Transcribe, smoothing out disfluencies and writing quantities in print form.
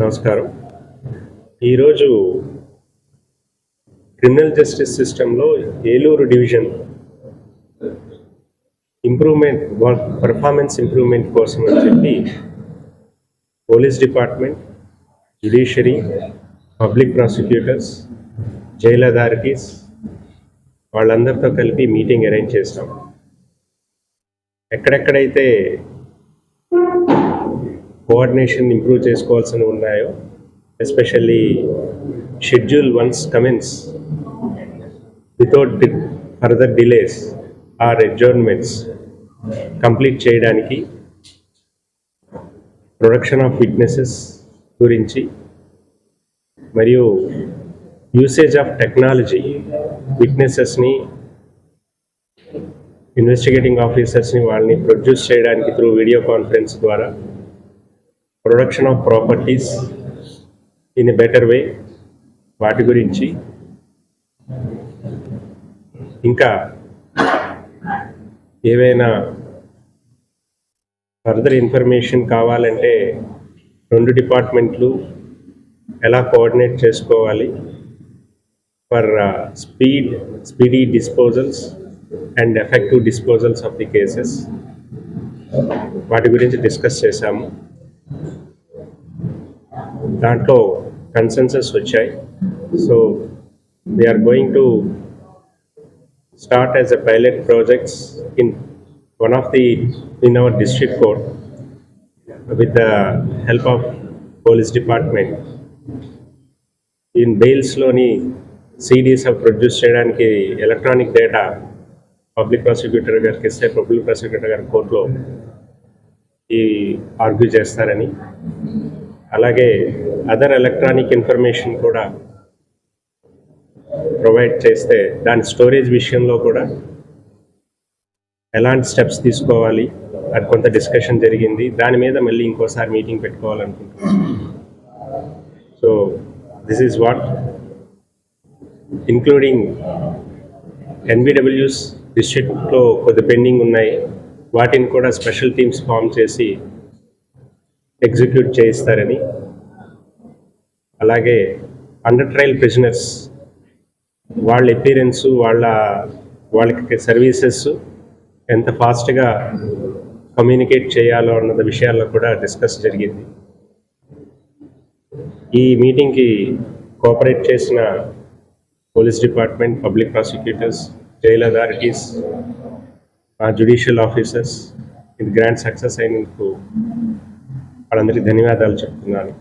నమస్కారం. ఈరోజు criminal justice సిస్టంలో Eluru division improvement performance improvement కోసం అని చెప్పి police department, judiciary, public prosecutors, jail authorities వాళ్ళందరితో కలిపి మీటింగ్ అరేంజ్ చేస్తాం. ఎక్కడెక్కడైతే కోఆర్డినేషన్ ఇంప్రూవ్ చేసుకోవాల్సి ఉన్నాయో, especially schedule once commence without further delays or adjournments complete చేయడానికి, ప్రొడక్షన్ ఆఫ్ విట్నెసెస్ గురించి మరియు యూసేజ్ ఆఫ్ టెక్నాలజీ విట్నెసెస్ని, ఇన్వెస్టిగేటింగ్ ఆఫీసర్స్ని వాళ్ళని ప్రొడ్యూస్ చేయడానికి త్రూ వీడియో కాన్ఫరెన్స్ ద్వారా, production of properties in a better way వాటి గురించి, ఇంకా ఏవైనా ఫర్దర్ ఇన్ఫర్మేషన్ కావాలంటే రెండు డిపార్ట్మెంట్లు ఎలా కోఆర్డినేట్ చేసుకోవాలి for speedy disposals and effective disposals of the cases, వాటి గురించి డిస్కస్ చేశాము. దాంట్లో కన్సెన్సస్ వచ్చాయి. So we are going to start as a pilot projects in our district court with the help of police department. In bails loni CDs produce చేయడానికి electronic data public prosecutor గారికి ఇస్తే public prosecutor గారి కోర్టులో ఈ argue చేస్తారని, అలాగే other electronic information కూడా provide చేస్తే దాని స్టోరేజ్ విషయంలో కూడా ఎలాంటి స్టెప్స్ తీసుకోవాలి అది కొంత డిస్కషన్ జరిగింది. దాని మీద మళ్ళీ ఇంకోసారి మీటింగ్ పెట్టుకోవాలనుకుంటున్నాం. So this is what including NBWs డిస్ట్రిక్ట్లో కొద్ది పెండింగ్ ఉన్నాయి, వాటిని కూడా స్పెషల్ టీమ్స్ ఫామ్ చేసి ఎగ్జిక్యూట్ చేయిస్తారని, అలాగే అండర్ ట్రయల్ ప్రిజనర్స్ వాళ్ళ అపీరెన్సు, వాళ్ళకి సర్వీసెస్ ఎంత ఫాస్ట్గా కమ్యూనికేట్ చేయాలో అన్న విషయాల్లో కూడా డిస్కస్ జరిగింది. ఈ మీటింగ్కి కోఆపరేట్ చేసిన police department, public prosecutors, jail authorities, judicial officers ఇది గ్రాండ్ సక్సెస్ అయినందుకు వాళ్ళందరికీ ధన్యవాదాలు చెప్తున్నాను.